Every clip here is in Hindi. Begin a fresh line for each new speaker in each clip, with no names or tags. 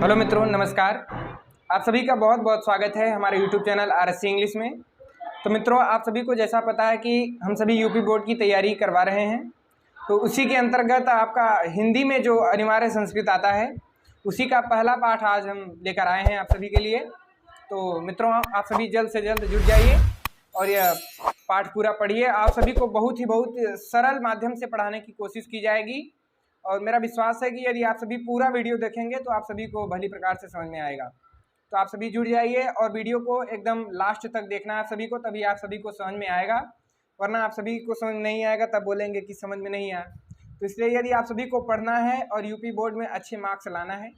हेलो मित्रों, नमस्कार। आप सभी का बहुत बहुत स्वागत है हमारे YouTube चैनल RSC इंग्लिश में। तो मित्रों, आप सभी को जैसा पता है कि हम सभी यूपी बोर्ड की तैयारी करवा रहे हैं, तो उसी के अंतर्गत आपका हिंदी में जो अनिवार्य संस्कृत आता है उसी का पहला पाठ आज हम लेकर आए हैं आप सभी के लिए। तो मित्रों, आप सभी जल्द से जल्द जुड़ जाइए और यह पाठ पूरा पढ़िए। आप सभी को बहुत सरल माध्यम से पढ़ाने की कोशिश की जाएगी और मेरा विश्वास है कि यदि आप सभी पूरा वीडियो देखेंगे तो आप सभी को भली प्रकार से समझ में आएगा। तो आप सभी जुड़ जाइए और वीडियो को एकदम लास्ट तक देखना है आप सभी को, तभी आप सभी को समझ में आएगा। वरना आप सभी को समझ नहीं आएगा तब बोलेंगे कि समझ में नहीं आया। तो इसलिए यदि आप सभी को पढ़ना है और यूपी बोर्ड में अच्छे मार्क्स लाना है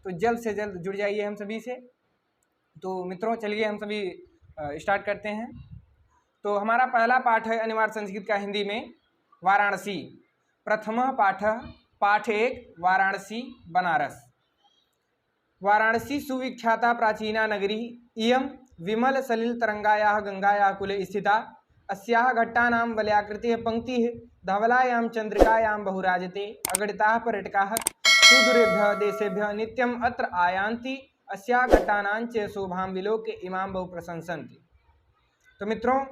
तो जल्द से जल्द जुड़ जाइए हम सभी से। तो मित्रों, चलिए हम सभी स्टार्ट करते हैं। तो हमारा पहला पाठ है अनिवार्य संस्कृत का हिंदी में वाराणसी। प्रथम पाठ 1 वाराणसी बनारस। वाराणसी सुविख्याता प्राचीना नगरी इयं विमल सलिल तरंगायाः गंगायाः कुले स्थिता। अस्याः घट्टानां वलयाकृतिः पंक्तिः धवलायां चंद्रिकायां बहुराजते। अगणिताः पर्यटकाः सुदूरेभ्यः देशेभ्यः नित्यम् अत्र आयान्ति। अस्याः घट्टानां च शोभां विलोक्य इमां बहु प्रशंसन्ति। तो मित्रों,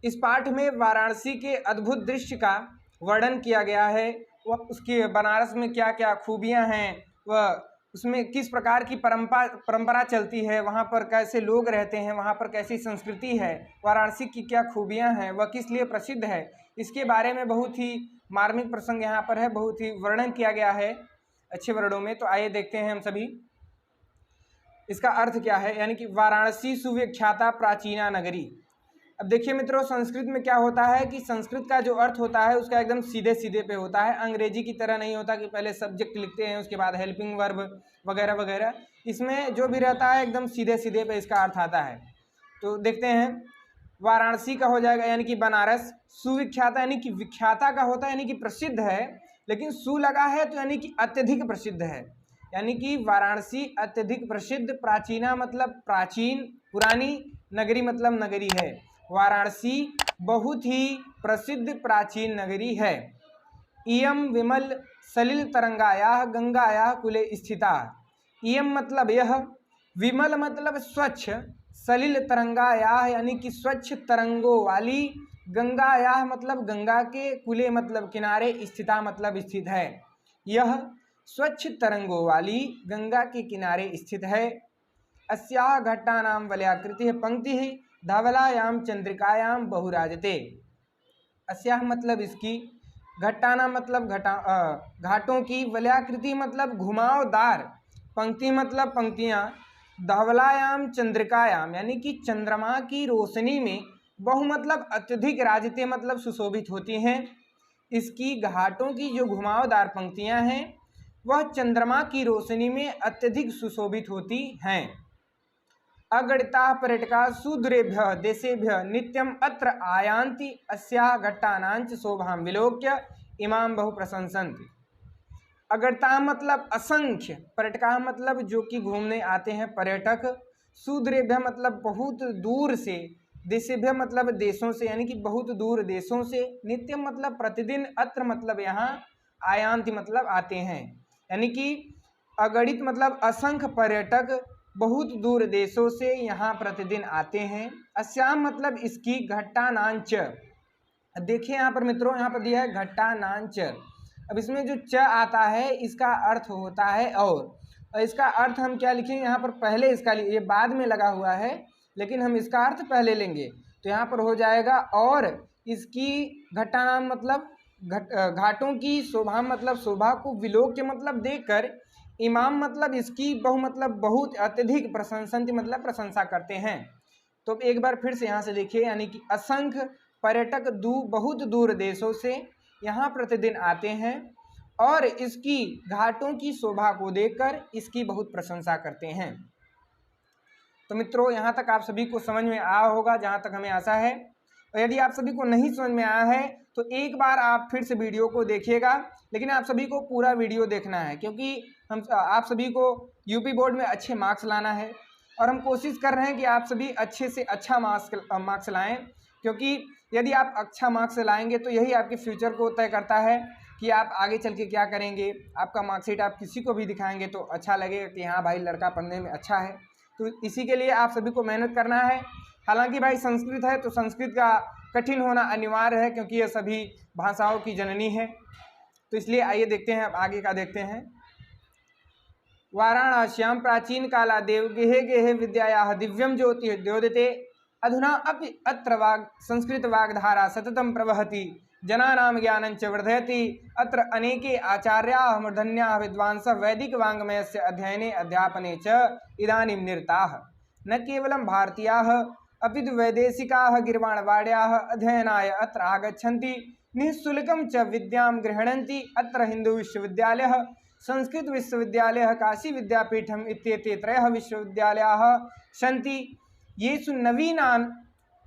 इस पाठ में वाराणसी के अद्भुत दृश्य का वर्णन किया गया है। वह उसके बनारस में क्या क्या खूबियां हैं, वह उसमें किस प्रकार की परंपरा चलती है, वहाँ पर कैसे लोग रहते हैं, वहाँ पर कैसी संस्कृति है, वाराणसी की क्या खूबियां हैं, वह किस लिए प्रसिद्ध है, इसके बारे में बहुत ही मार्मिक प्रसंग यहाँ पर है, बहुत ही वर्णन किया गया है अच्छे वर्णों में। तो आइए देखते हैं हम सभी इसका अर्थ क्या है। यानी कि वाराणसी सुविख्याता प्राचीना नगरी। अब देखिए मित्रों, संस्कृत में क्या होता है कि संस्कृत का जो अर्थ होता है उसका एकदम सीधे सीधे पे होता है। अंग्रेजी की तरह नहीं होता कि पहले सब्जेक्ट लिखते हैं उसके बाद हेल्पिंग वर्ब वगैरह वगैरह। इसमें जो भी रहता है एकदम सीधे सीधे पे इसका अर्थ आता है। तो देखते हैं, वाराणसी का हो जाएगा यानी कि बनारस। सुविख्याता यानी कि विख्याता का होता है यानी कि प्रसिद्ध है, लेकिन सु लगा है तो यानी कि अत्यधिक प्रसिद्ध है। यानी कि वाराणसी अत्यधिक प्रसिद्ध। प्राचीना मतलब प्राचीन पुरानी, नगरी मतलब नगरी है। वाराणसी बहुत ही प्रसिद्ध प्राचीन नगरी है। इयम विमल सलिल तरंगायाः गंगायाः कुले स्थिता। इयम मतलब यह, विमल मतलब स्वच्छ, सलिल तरंगायाः यानी कि स्वच्छ तरंगों वाली, गंगायाः मतलब गंगा के, कुले मतलब किनारे, स्थिता मतलब स्थित है। यह स्वच्छ तरंगों वाली गंगा के किनारे स्थित है। अस्याः घट्टानां वलयाकृतिः पंक्तिः धवलायां चंद्रिकायां बहुराजते। अस्याः मतलब इसकी, घट्टानां मतलब घाटों की, वलयाकृति मतलब घुमावदार, पंक्ति मतलब पंक्तियां, धवलायां चंद्रिकायां यानी कि चंद्रमा की रोशनी में, बहु मतलब अत्यधिक, राजते मतलब सुशोभित होती हैं। इसकी घाटों की जो घुमावदार पंक्तियां हैं वह चंद्रमा की रोशनी में अत्यधिक सुशोभित होती हैं। अगणिताः पर्यटकाः सुदूरेभ्यः देशेभ्यः नित्यम् अत्र आयान्ति। अस्याः घट्टानां च शोभां विलोक्य इमां बहु प्रशंसन्ति। अगणिताः मतलब असंख्य, पर्यटकाः मतलब जो कि घूमने आते हैं पर्यटक, सुदूरेभ्यः मतलब बहुत दूर से, देशेभ्यः मतलब देशों से यानी कि बहुत दूर देशों से, नित्यम मतलब प्रतिदिन, अत्र मतलब यहाँ, आयान्ति मतलब आते हैं। यानी कि अगणित मतलब असंख्य पर्यटक बहुत दूर देशों से यहाँ प्रतिदिन आते हैं। अस्याम मतलब इसकी, घट्टानांच, देखिए यहाँ पर मित्रों, यहाँ पर दिया है घट्टानांच। अब इसमें जो च आता है इसका अर्थ होता है और इसका अर्थ हम क्या लिखेंगे यहाँ पर, पहले इसका, ये बाद में लगा हुआ है लेकिन हम इसका अर्थ पहले लेंगे। तो यहाँ पर हो जाएगा और इसकी, घट्टानाम मतलब घाटों की, शोभा मतलब शोभा को, विलोक्य मतलब देखकर, इमाम मतलब इसकी, बहु मतलब बहुत, अत्यधिक, प्रशंसन्ति मतलब प्रशंसा करते हैं। तो एक बार फिर से यहाँ से देखिए, यानी कि असंख्य पर्यटक बहुत दूर देशों से यहाँ प्रतिदिन आते हैं और इसकी घाटों की शोभा को देखकर इसकी बहुत प्रशंसा करते हैं। तो मित्रों, यहाँ तक आप सभी को समझ में आया होगा जहाँ तक हमें आशा है। और यदि आप सभी को नहीं समझ में आया है तो एक बार आप फिर से वीडियो को देखिएगा, लेकिन आप सभी को पूरा वीडियो देखना है क्योंकि आप सभी को यूपी बोर्ड में अच्छे मार्क्स लाना है। और हम कोशिश कर रहे हैं कि आप सभी अच्छे से अच्छा मार्क्स लाएं, क्योंकि यदि आप अच्छा मार्क्स लाएंगे तो यही आपके फ्यूचर को तय करता है कि आप आगे चल के क्या करेंगे। आपका मार्कशीट आप किसी को भी दिखाएंगे तो अच्छा लगेगा कि हाँ भाई लड़का पढ़ने में अच्छा है। तो इसी के लिए आप सभी को मेहनत करना है। हालांकि भाई संस्कृत है तो संस्कृत का कठिन होना अनिवार्य है, क्योंकि यह सभी भाषाओं की जननी है। तो इसलिए आइए देखते हैं, अब आगे का देखते हैं। वाराणस्यां प्राचीन काला देव गेहे गेहे विद्यायाः दिव्यं ज्योतिर्द्योतते अधुना अपि अत्र संस्कृत वाग्धारा सततं प्रवहति जनानां ज्ञानञ्च वर्धयति। अत्र अनेके आचार्याः मूर्धन्याः विद्वांसः वैदिक वाङ्मयस्य अध्ययने अध्यापने च इदानीं निरताः। न केवलं भारतीयाः अपि तु वैदेशिकाः गिर्वाणवाड्याः अध्ययनाय अत्र आगच्छन्ति, निःशुल्कं च विद्यां गृह्णन्ति। अत्र हिन्दूविश्वविद्यालयः, संस्कृतविश्वविद्यालयः, काशीविद्यापीठम् इत्येते त्रयः विश्वविद्यालयाः सन्ति। येषु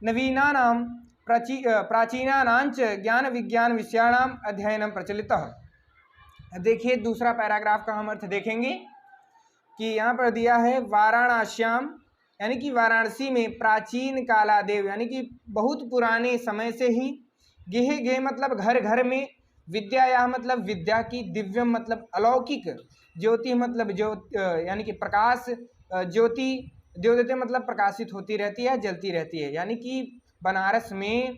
नवीनानां प्राचीनानां च ज्ञानविज्ञानविषयाणाम् अध्ययनं प्रचलितः। देखिए दूसरा पैराग्राफ का हम अर्थ देखेंगे कि यहाँ पर दिया है वाराणस्याम, यानी कि वाराणसी में प्राचीन कालादेव, यानी कि बहुत पुराने समय से ही, गेहे गेहे मतलब घर घर में, विद्या या मतलब विद्या की, दिव्यम मतलब अलौकिक, ज्योति मतलब यानी कि प्रकाश, ज्योति द्योतते मतलब प्रकाशित होती रहती है, जलती रहती है। यानी कि बनारस में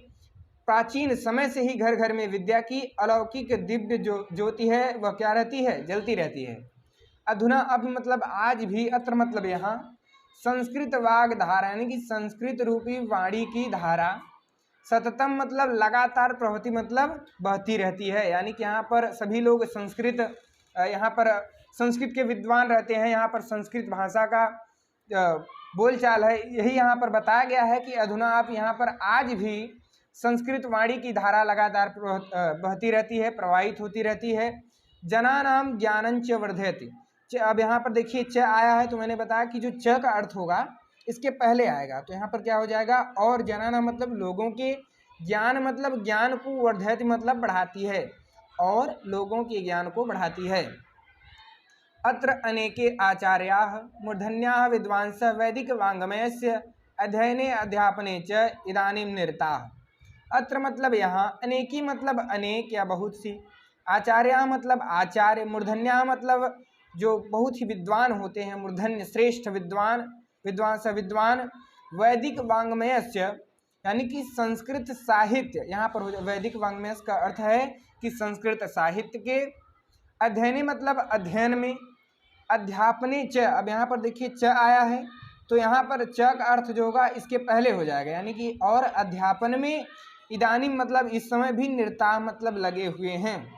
प्राचीन समय से ही घर घर में विद्या की अलौकिक दिव्य जो ज्योति है वह क्या रहती है, जलती रहती है। अधुना अब मतलब आज भी, अत्र मतलब यहाँ, संस्कृत वाग धारा यानी कि संस्कृत रूपी वाणी की धारा, सततम मतलब लगातार, प्रवहति मतलब बहती रहती है। यानी कि यहाँ पर सभी लोग संस्कृत, यहाँ पर संस्कृत के विद्वान रहते हैं, यहाँ पर संस्कृत भाषा का बोलचाल है। यही यहाँ पर बताया गया है कि अधुना आप यहाँ पर आज भी संस्कृत वाणी की धारा लगातार बहती रहती है, प्रवाहित होती रहती है। जनानाम ज्ञानंच वर्धयति। अब यहाँ पर देखिए च आया है, तो मैंने बताया कि जो च का अर्थ होगा इसके पहले आएगा, तो यहाँ पर क्या हो जाएगा, और जनानाम मतलब लोगों के, ज्ञान मतलब ज्ञान को, वर्धयति मतलब बढ़ाती है, और लोगों के ज्ञान को बढ़ाती है। अत्र अनेके आचार्याः मूर्धन्याः विद्वांसः वैदिक वाङ्मयस्य अध्ययने अध्यापने च इदानीं निरताः। अत्र मतलब यहाँ, अनेकी मतलब अनेक या बहुत सी, आचार्याः मतलब आचार्य, मूर्धन्याः मतलब जो बहुत ही विद्वान होते हैं, मूर्धन्य श्रेष्ठ विद्वान, विद्वान, वैदिक वाङ्मयस्य यानी कि संस्कृत साहित्य, यहाँ पर वैदिक वाङ्मय का अर्थ है कि संस्कृत साहित्य के, अध्ययने मतलब अध्ययन में, अध्यापने च, अब यहाँ पर देखिए च आया है, तो यहाँ पर च का अर्थ जो होगा इसके पहले हो जाएगा, यानी कि और अध्यापन में, इदानीम मतलब इस समय भी, निरता मतलब लगे हुए हैं।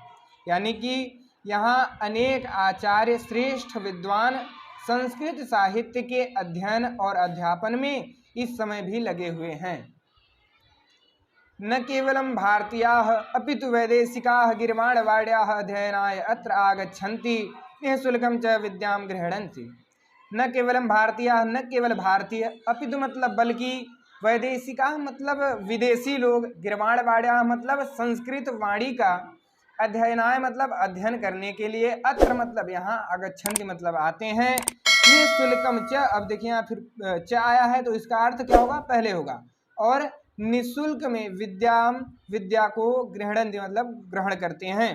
यानी कि यहाँ अनेक आचार्य श्रेष्ठ विद्वान संस्कृत साहित्य के अध्ययन और अध्यापन में इस समय भी लगे हुए हैं। न केवलं भारतीयाः अपि तु वैदेशिकाः गिर्वाणवाड्याः अध्ययनाय अत्र आगच्छन्ति, निःशुल्कं च विद्यां गृह्णन्ति। न केवलं भारतीयाः, न केवल भारतीय, अपि तु मतलब बल्कि, वैदेशिकाः मतलब विदेशी लोग, गिर्वाणवाड्याः मतलब संस्कृत वाणी का, अध्ययनाय मतलब अध्ययन करने के लिए, अत्र मतलब यहाँ, आगच्छन्ति मतलब आते हैं, निःशुल्कम च, अब देखिए यहाँ फिर च आया है, तो इसका अर्थ क्या होगा, पहले होगा, और निःशुल्क में विद्या को गृह्णन्ति मतलब ग्रहण करते हैं।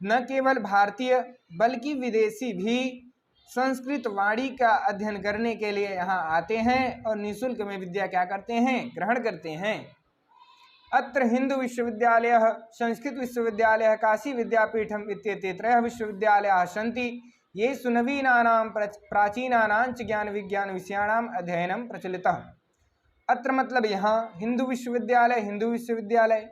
न केवल भारतीय बल्कि विदेशी भी संस्कृत वाणी का अध्ययन करने के लिए यहाँ आते हैं, और निःशुल्क में विद्या क्या करते हैं, ग्रहण करते हैं। अत्र हिंदू विश्वविद्यालयः, संस्कृत विश्वविद्यालयः, काशी विद्यापीठम् इत्येते त्रयः विश्वविद्यालयाः सन्ति, येषु नवीनानां प्राचीनानां च ज्ञान विज्ञान विषयाणाम् अध्ययनं प्रचलितः। अत्र मतलब यहाँ हिंदू विश्वविद्यालय,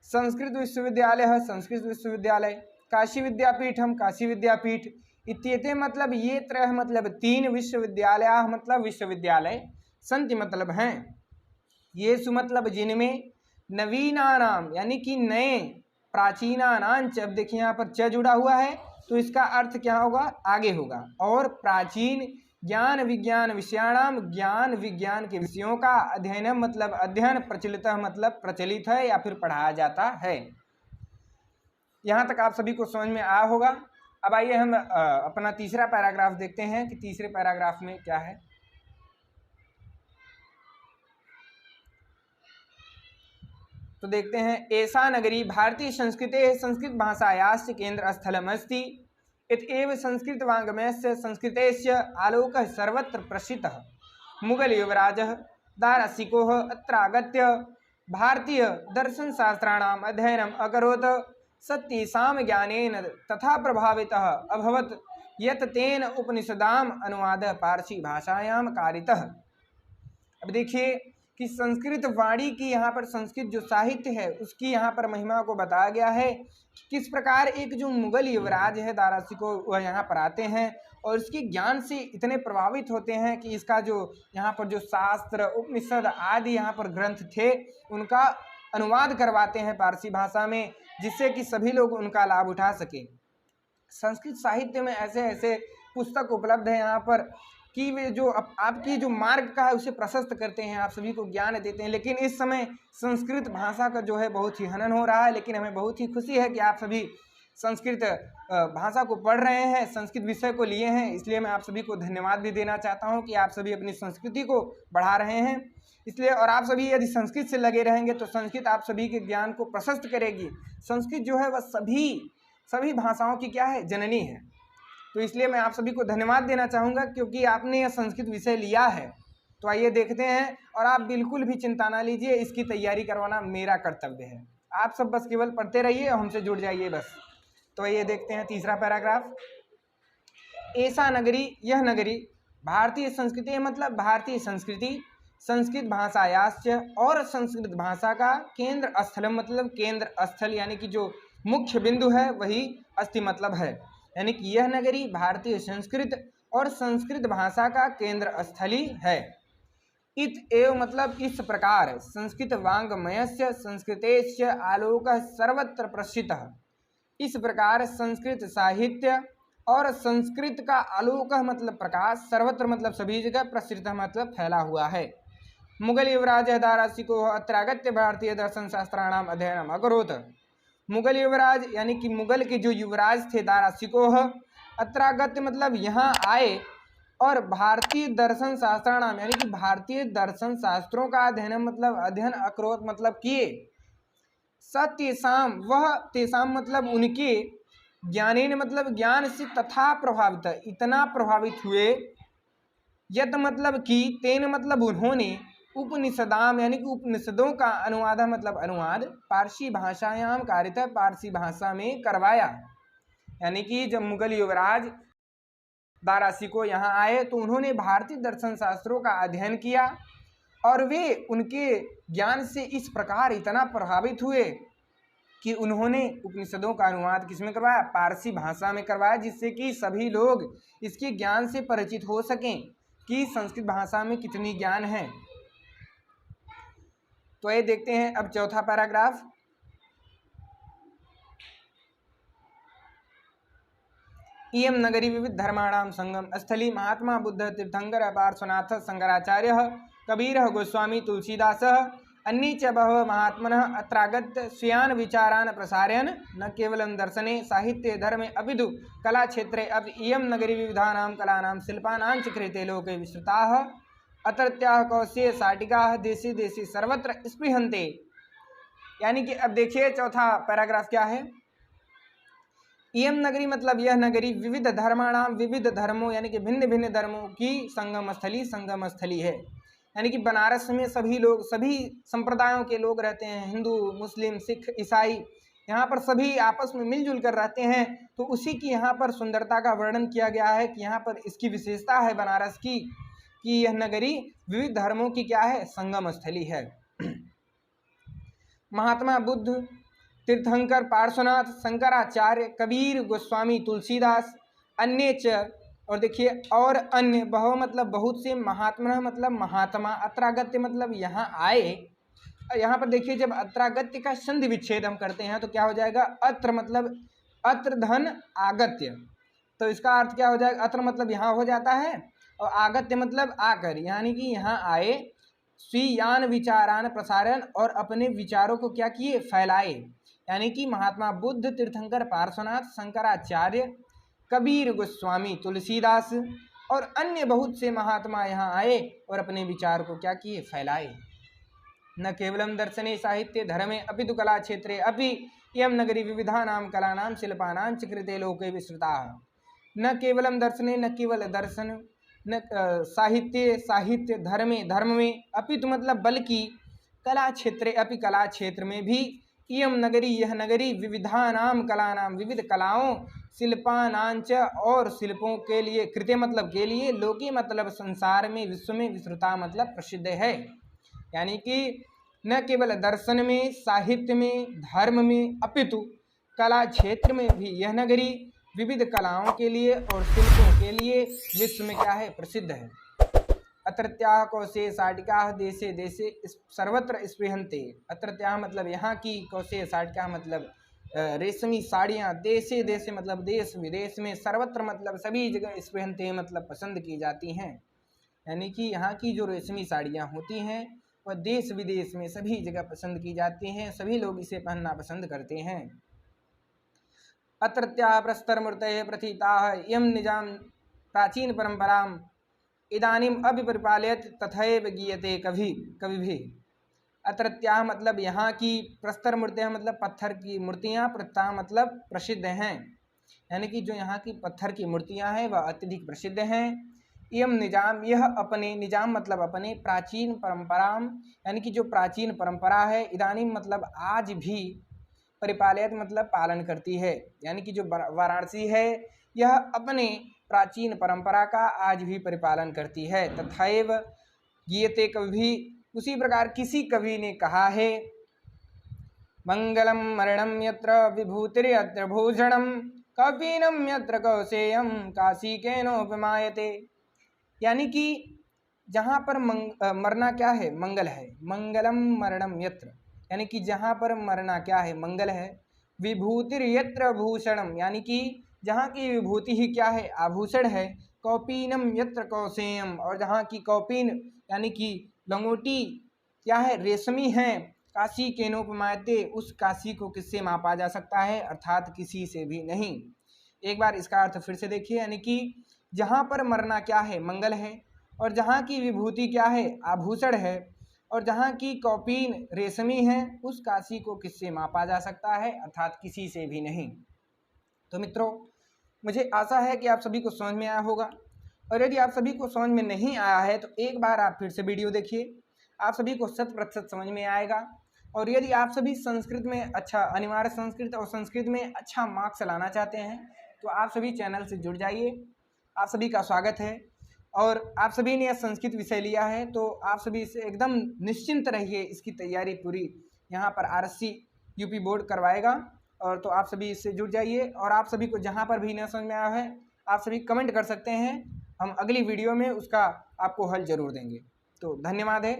संस्कृत विश्वविद्यालयः, संस्कृत विश्वविद्यालय, काशी विद्यापीठम, काशी विद्यापीठ इत्येते मतलब ये त्रयः मतलब तीन विश्वविद्यालयाः मतलब विश्वविद्यालय, सन्ति मतलब हैं, येषु मतलब जिनमें, नवीनानाम यानी कि नए, प्राचीनानांच, अब देखिए यहाँ पर च जुड़ा हुआ है, तो इसका अर्थ क्या होगा, आगे होगा, और प्राचीन ज्ञान विज्ञान विषयाणाम, ज्ञान विज्ञान के विषयों का, अध्ययन मतलब अध्ययन, प्रचलित मतलब प्रचलित है या फिर पढ़ाया जाता है। यहाँ तक आप सभी को समझ में आया होगा। अब आइए हम अपना तीसरा पैराग्राफ देखते हैं कि तीसरे पैराग्राफ में क्या है। तो देखते हैं, एषा नगरी भारतीय संस्कृतेः संस्कृत भाषायाश्च केंद्र स्थलमस्ति। इत्येव संस्कृत वाङ्मयस्य संस्कृतेस्य आलोकः सर्वत्र प्रसिद्धः। मुगल युवराजः दाराशिकोः अत्र आगत्य भारतीय दर्शनशास्त्राणाम् अध्ययनम् अकरोत्। सत्येषां ज्ञानेन तथा प्रभावितः अभवत् यत् तेन उपनिषदाम् अनुवादः पारसी भाषायां कारितः। अब देखिए कि संस्कृत वाणी की यहाँ पर संस्कृत जो साहित्य है उसकी यहाँ पर महिमा को बताया गया है। किस प्रकार एक जो मुगल युवराज है दाराशिको वह यहाँ पर आते हैं और इसके ज्ञान से इतने प्रभावित होते हैं कि इसका जो यहाँ पर जो शास्त्र उपनिषद आदि यहाँ पर ग्रंथ थे उनका अनुवाद करवाते हैं पारसी भाषा में, जिससे कि सभी लोग उनका लाभ उठा सकें। संस्कृत साहित्य में ऐसे ऐसे पुस्तक उपलब्ध है यहाँ पर कि वे जो आपकी जो मार्ग का है उसे प्रशस्त करते हैं, आप सभी को ज्ञान देते हैं। लेकिन इस समय संस्कृत भाषा का जो है बहुत ही हनन हो रहा है, लेकिन हमें बहुत ही खुशी है कि आप सभी संस्कृत भाषा को पढ़ रहे हैं, संस्कृत विषय को लिए हैं। इसलिए मैं आप सभी को धन्यवाद भी देना चाहता हूं कि आप सभी अपनी संस्कृति को बढ़ा रहे हैं। इसलिए और आप सभी यदि संस्कृत से लगे रहेंगे तो संस्कृत आप सभी के ज्ञान को प्रशस्त करेगी। संस्कृत जो है वह सभी भाषाओं की क्या है, जननी है। तो इसलिए मैं आप सभी को धन्यवाद देना चाहूँगा क्योंकि आपने यह संस्कृत विषय लिया है। तो आइए देखते हैं, और आप बिल्कुल भी चिंता ना लीजिए, इसकी तैयारी करवाना मेरा कर्तव्य है। आप सब बस केवल पढ़ते रहिए और हमसे जुड़ जाइए बस। तो आइए देखते हैं तीसरा पैराग्राफ। ऐसा नगरी, यह नगरी भारतीय संस्कृति मतलब भारतीय संस्कृति, संस्कृत भाषायाश्च और संस्कृत भाषा का केंद्र स्थल मतलब केंद्र स्थल यानी कि जो मुख्य बिंदु है वही अस्थि मतलब है। यानी कि यह नगरी भारतीय संस्कृत और संस्कृत भाषा का केंद्र स्थली है। इत एव मतलब इस प्रकार संस्कृत वाङ्मयस्य संस्कृतेस्य आलोकः सर्वत्र प्रसिद्धः। इस प्रकार संस्कृत साहित्य और संस्कृत का आलोकः मतलब प्रकाश, सर्वत्र मतलब सभी जगह, प्रसिद्ध मतलब फैला हुआ है। मुगल युवराज दाराशिको अत्र आगत्य भारतीय दर्शन शास्त्राणाम अध्ययनम् अकरोत्। मुगल युवराज यानी कि मुगल के जो युवराज थे दाराशिकोह, अत्रागत्य मतलब यहाँ आए और भारतीय दर्शन शास्त्राणाम यानी कि भारतीय दर्शन शास्त्रों का अध्ययन मतलब अध्ययन अकरोत मतलब किए। सत्येषाम वह तेषाम मतलब उनके, ज्ञानेन मतलब ज्ञान से, तथा प्रभावित इतना प्रभावित हुए, यत मतलब कि, तेन मतलब उन्होंने, उपनिषदाम यानी कि उपनिषदों का अनुवाद मतलब अनुवाद, पारसी भाषायाम कारित पारसी भाषा में करवाया। यानी कि जब मुगल युवराज दाराशिको यहाँ आए तो उन्होंने भारतीय दर्शन शास्त्रों का अध्ययन किया और वे उनके ज्ञान से इस प्रकार इतना प्रभावित हुए कि उन्होंने उपनिषदों का अनुवाद किसमें करवाया, पारसी भाषा में करवाया, जिससे कि सभी लोग इसके ज्ञान से परिचित हो सकें कि संस्कृत भाषा में कितनी ज्ञान है। तो ये देखते हैं अब चौथा पैराग्राफ। इयं नगरी विविध धर्माणां संगम स्थली महात्मा बुद्ध तीर्थंकर पार्श्वनाथ शंकराचार्य कबीर गोस्वामी तुलसीदास अन्ये च बहवः महात्मनः अत्रागत्य स्वीयान् विचारान् प्रसारयन् न केवलं दर्शने साहित्ये धर्मे अपितु कला क्षेत्रे अपि इयं नगरी विविधानां कलानां शिल्पानां च कृते लोके विस्तृताः। अत्रत्याः कौशे साटिकाः देशी देशी सर्वत्र स्पृहन्ते। यानी कि अब देखिए चौथा पैराग्राफ क्या है। इयम नगरी मतलब यह नगरी विविध धर्माणाम, विविध धर्मों यानी कि भिन्न भिन्न धर्मों की संगम स्थली है। यानी कि बनारस में सभी लोग, सभी संप्रदायों के लोग रहते हैं, हिंदू मुस्लिम सिख ईसाई, यहाँ पर सभी आपस में मिलजुल कर रहते हैं। तो उसी की यहाँ पर सुंदरता का वर्णन किया गया है कि यहाँ पर इसकी विशेषता है बनारस की कि यह नगरी विविध धर्मों की क्या है, संगम स्थली है। महात्मा बुद्ध तीर्थंकर पार्श्वनाथ शंकराचार्य कबीर गोस्वामी तुलसीदास अन्य च, और देखिए और अन्य, बहु मतलब बहुत से, महात्मा मतलब महात्मा, अत्रागत्य मतलब यहाँ आए। यहाँ पर देखिए जब अत्रागत्य का संधि विच्छेद हम करते हैं तो क्या हो जाएगा, अत्र मतलब अत्र धन आगत्य, तो इसका अर्थ क्या हो जाएगा, अत्र मतलब यहाँ हो जाता है और आगत्य मतलब आकर, यानी कि यहाँ आए, स्वीयान विचारान प्रसारण और अपने विचारों को क्या किए, फैलाए। यानी कि महात्मा बुद्ध तीर्थंकर पार्श्वनाथ शंकराचार्य कबीर गोस्वामी तुलसीदास और अन्य बहुत से महात्मा यहाँ आए और अपने विचार को क्या किए, फैलाए। न केवलं दर्शने साहित्ये धर्मे अपि तु कलाक्षेत्रे अपि इयं नगरी विविधानां कलानां शिल्पानां च कृते लोके विस्तृता। न केवलं दर्शने, न केवल दर्शन, न साहित्य धर्मे, धर्म में, अपि तो मतलब बल्कि कला क्षेत्रे अपि कला क्षेत्र में भी इयं नगरी, यह नगरी विविधानाम कलानाम विविध कलाओं, शिल्पानांच और शिल्पों के लिए, कृते मतलब के लिए, लोके मतलब संसार में, विश्व में, विस्तृता मतलब प्रसिद्ध है। यानी कि न केवल दर्शन में, साहित्य में, धर्म में, अपितु कला क्षेत्र में भी यह नगरी विविध कलाओं के लिए और शिल्पों के लिए विश्व में क्या है, प्रसिद्ध है। अत्रत्याः कौशेय शाटिकाः देशे देशे सर्वत्र स्पृहन्ते। अत्रत्याः मतलब यहाँ की, कौशेय शाटिकाः मतलब रेशमी साड़ियाँ, देशे देशे मतलब देश विदेश में, सर्वत्र मतलब सभी जगह, स्पृहन्ते मतलब पसंद की जाती हैं। यानी कि यहाँ की जो रेशमी साड़ियाँ होती हैं वह देश विदेश में सभी जगह पसंद की जाती हैं, सभी लोग इसे पहनना पसंद करते हैं। अत्रत्याः प्रस्तरमूर्तयः प्रथिताः इयं निजां प्राचीन परंपराम् इदानीम् अपि परिपालयत् तथैव गीयते कविभिः। अत्रत्याः मतलब यहाँ की, प्रस्तर मूर्तियाँ मतलब पत्थर की मूर्तियाँ, प्रत्याः मतलब प्रसिद्ध हैं। यानी कि जो यहाँ की पत्थर की मूर्तियाँ हैं वह अत्यधिक प्रसिद्ध हैं। इयम निजाम, यह अपने, निजाम मतलब अपने, प्राचीन परंपराम यानी कि जो प्राचीन परंपरा है, इदानीम मतलब आज भी, परिपालयत मतलब पालन करती है। यानी कि जो वाराणसी है यह अपने प्राचीन परंपरा का आज भी परिपालन करती है। तथैव गीयते कवि, उसी प्रकार किसी कवि ने कहा है, मंगलम मरणम यत्र विभूतिर्यत्र भूषणम कपिनम यत्र कौशेयम काशी केनोपमायते। यानी कि जहाँ पर मरना क्या है, मंगल है। मंगलम मरणम यत्र, यानी कि जहाँ पर मरना क्या है, मंगल है। विभूतिर्यत्र भूषणम, यानी कि जहाँ की विभूति ही क्या है, आभूषण है। कौपीनम यत्र कौशेयम, और जहाँ की कौपीन यानी कि लंगोटी क्या है, रेशमी है। काशी केनोपमायते, उस काशी को किससे मापा जा सकता है, अर्थात किसी से भी नहीं। एक बार इसका अर्थ फिर से देखिए, यानी कि जहाँ पर मरना क्या है, मंगल है, और जहाँ की विभूति क्या है, आभूषण है, और जहाँ की कौपीन रेशमी है, उस काशी को किससे मापा जा सकता है, अर्थात किसी से भी नहीं। तो मित्रों, मुझे आशा है कि आप सभी को समझ में आया होगा, और यदि आप सभी को समझ में नहीं आया है तो एक बार आप फिर से वीडियो देखिए, आप सभी को 100% समझ में आएगा। और यदि आप सभी संस्कृत में अच्छा, अनिवार्य संस्कृत और संस्कृत में अच्छा मार्क्स लाना चाहते हैं तो आप सभी चैनल से जुड़ जाइए। आप सभी का स्वागत है। और आप सभी ने संस्कृत विषय लिया है तो आप सभी से एकदम निश्चिंत रहिए, इसकी तैयारी पूरी यहाँ पर आरएससी यूपी बोर्ड करवाएगा। और तो आप सभी इससे जुड़ जाइए, और आप सभी को जहाँ पर भी न समझ में आया है आप सभी कमेंट कर सकते हैं, हम अगली वीडियो में उसका आपको हल जरूर देंगे। तो धन्यवाद है।